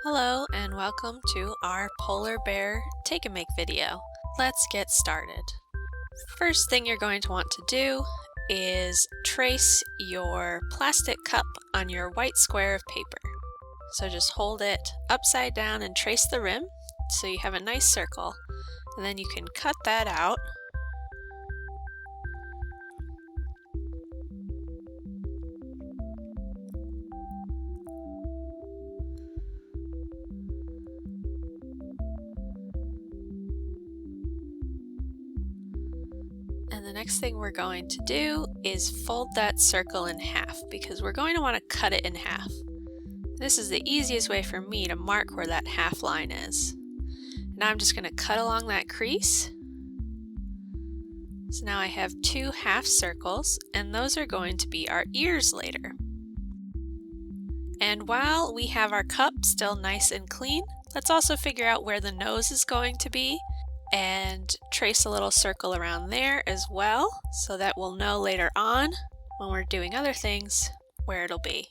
Hello and welcome to our polar bear take and make video. Let's get started. First thing you're going to want to do is trace your plastic cup on your white square of paper. So just hold it upside down and trace the rim so you have a nice circle, and then you can cut that out. And the next thing we're going to do is fold that circle in half because we're going to want to cut it in half. This is the easiest way for me to mark where that half line is. Now I'm just going to cut along that crease. So now I have two half circles, and those are going to be our ears later. And while we have our cup still nice and clean, let's also figure out where the nose is going to be and trace a little circle around there as well, so that we'll know later on when we're doing other things where it'll be.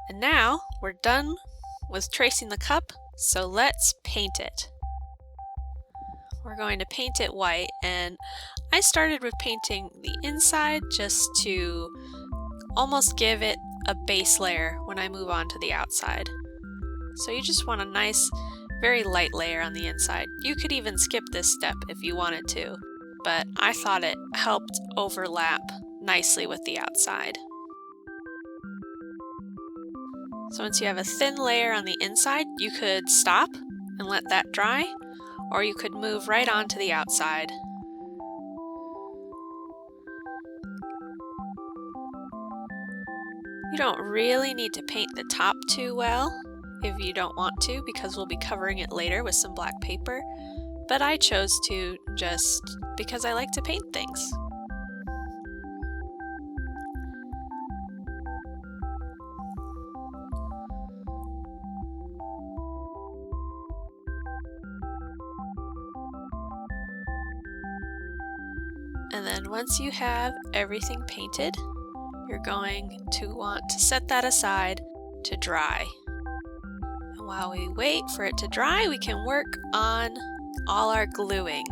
And now we're done with tracing the cup, so let's paint it. We're going to paint it white, and I started with painting the inside just to almost give it a base layer when I move on to the outside. So you just want a nice, very light layer on the inside. You could even skip this step if you wanted to, but I thought it helped overlap nicely with the outside. So once you have a thin layer on the inside, you could stop and let that dry, or you could move right on to the outside. You don't really need to paint the top too well if you don't want to, because we'll be covering it later with some black paper, but I chose to just because I like to paint things. And then once you have everything painted, you're going to want to set that aside to dry. And while we wait for it to dry, we can work on all our gluing.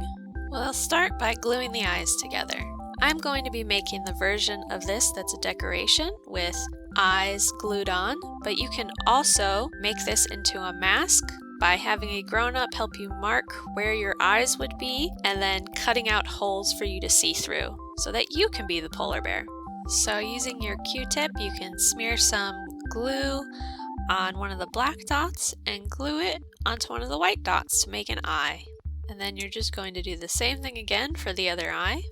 We'll start by gluing the eyes together. I'm going to be making the version of this that's a decoration with eyes glued on, but you can also make this into a mask by having a grown-up help you mark where your eyes would be and then cutting out holes for you to see through so that you can be the polar bear. So using your Q-tip, you can smear some glue on one of the black dots and glue it onto one of the white dots to make an eye. And then you're just going to do the same thing again for the other eye.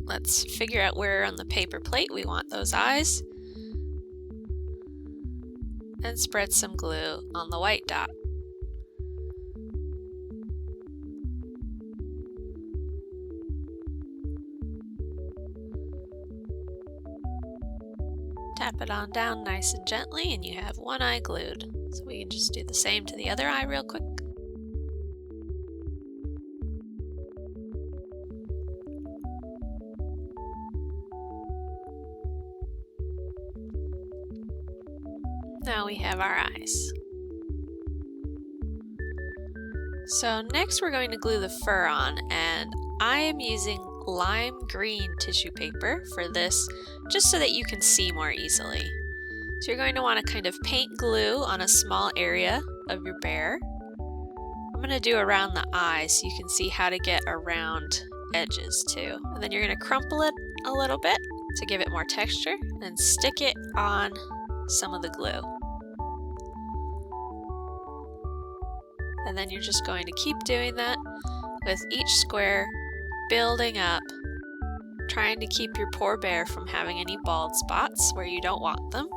Let's figure out where on the paper plate we want those eyes, and spread some glue on the white dot. Tap it on down nice and gently, and you have one eye glued. So we can just do the same to the other eye real quick. Now we have our eyes. So next we're going to glue the fur on, and I am using lime green tissue paper for this just so that you can see more easily. So you're going to want to kind of paint glue on a small area of your bear. I'm going to do around the eyes so you can see how to get around edges too. And then you're going to crumple it a little bit to give it more texture and stick it on some of the glue. And then you're just going to keep doing that with each square, building up, trying to keep your poor bear from having any bald spots where you don't want them,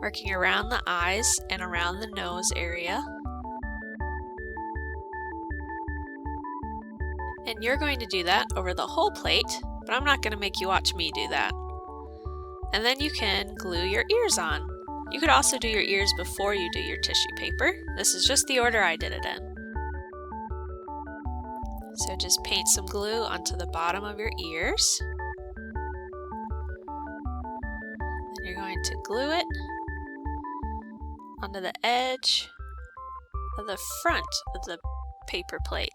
working around the eyes and around the nose area. And you're going to do that over the whole plate, but I'm not going to make you watch me do that. And then you can glue your ears on. You could also do your ears before you do your tissue paper. This is just the order I did it in. So just paint some glue onto the bottom of your ears. Then you're going to glue it onto the edge of the front of the paper plate.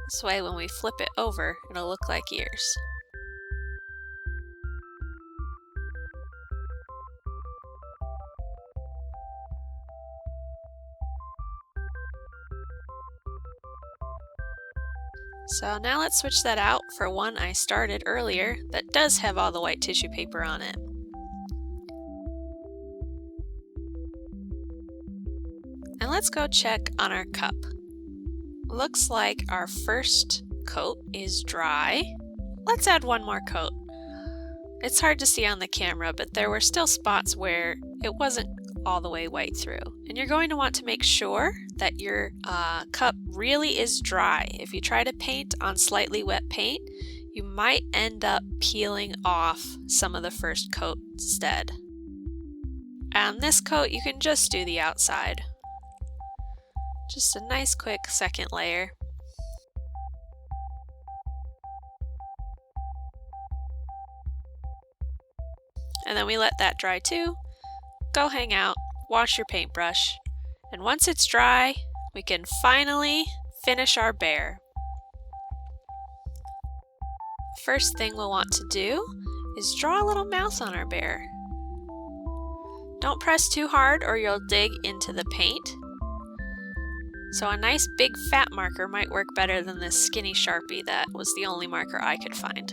This way when we flip it over, it'll look like ears. So now let's switch that out for one I started earlier that does have all the white tissue paper on it. And let's go check on our cup. Looks like our first coat is dry. Let's add one more coat. It's hard to see on the camera, but there were still spots where it wasn't all the way white through. And you're going to want to make sure that your cup really is dry. If you try to paint on slightly wet paint, you might end up peeling off some of the first coat instead. On this coat, you can just do the outside. Just a nice quick second layer. And then we let that dry too. Go hang out, wash your paintbrush, and once it's dry, we can finally finish our bear. First thing we'll want to do is draw a little mouth on our bear. Don't press too hard or you'll dig into the paint. So a nice big fat marker might work better than this skinny Sharpie that was the only marker I could find.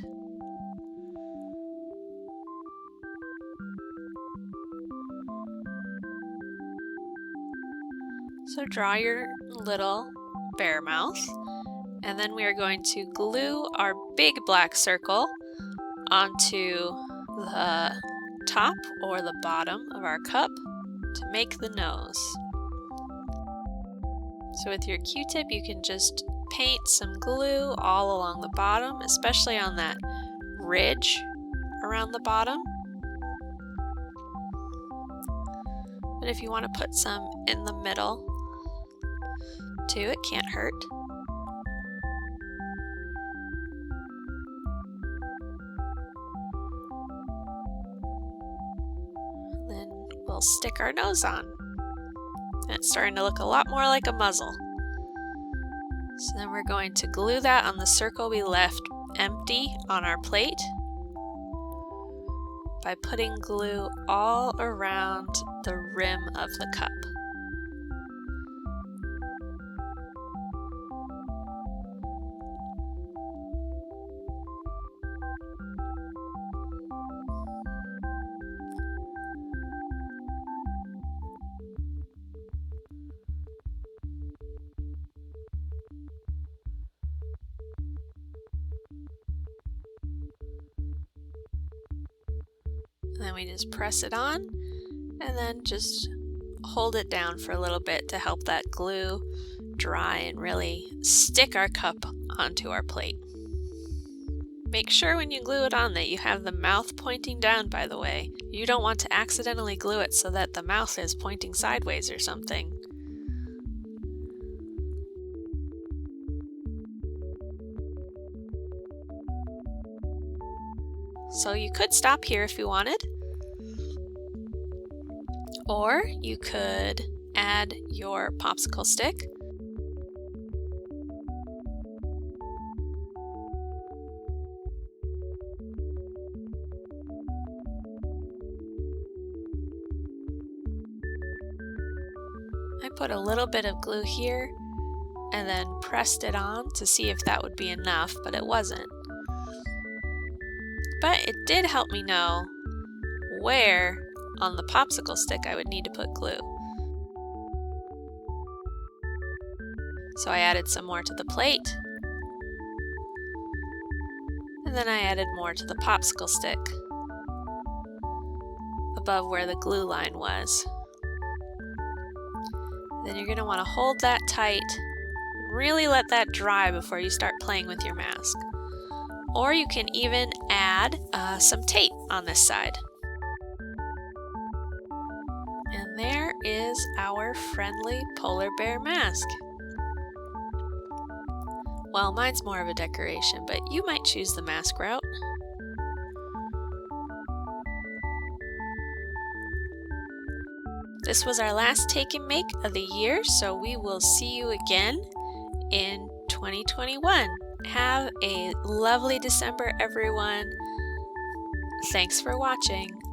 So draw your little bear mouth, and then we are going to glue our big black circle onto the top or the bottom of our cup to make the nose. So with your Q-tip you can just paint some glue all along the bottom, especially on that ridge around the bottom. But if you want to put some in the middle too, it can't hurt. Then we'll stick our nose on. And it's starting to look a lot more like a muzzle. So then we're going to glue that on the circle we left empty on our plate by putting glue all around the rim of the cup. And then we just press it on and then just hold it down for a little bit to help that glue dry and really stick our cup onto our plate. Make sure when you glue it on that you have the mouth pointing down, by the way. You don't want to accidentally glue it so that the mouth is pointing sideways or something. So you could stop here if you wanted, or you could add your popsicle stick. I put a little bit of glue here and then pressed it on to see if that would be enough, but it wasn't. But it did help me know where on the popsicle stick I would need to put glue. So I added some more to the plate, and then I added more to the popsicle stick above where the glue line was. Then you're going to want to hold that tight and really let that dry before you start playing with your mask. Or you can even add some tape on this side. is our friendly polar bear mask. Well, mine's more of a decoration, but you might choose the mask route. This was our last take and make of the year, so we will see you again in 2021. Have a lovely December, everyone. Thanks for watching.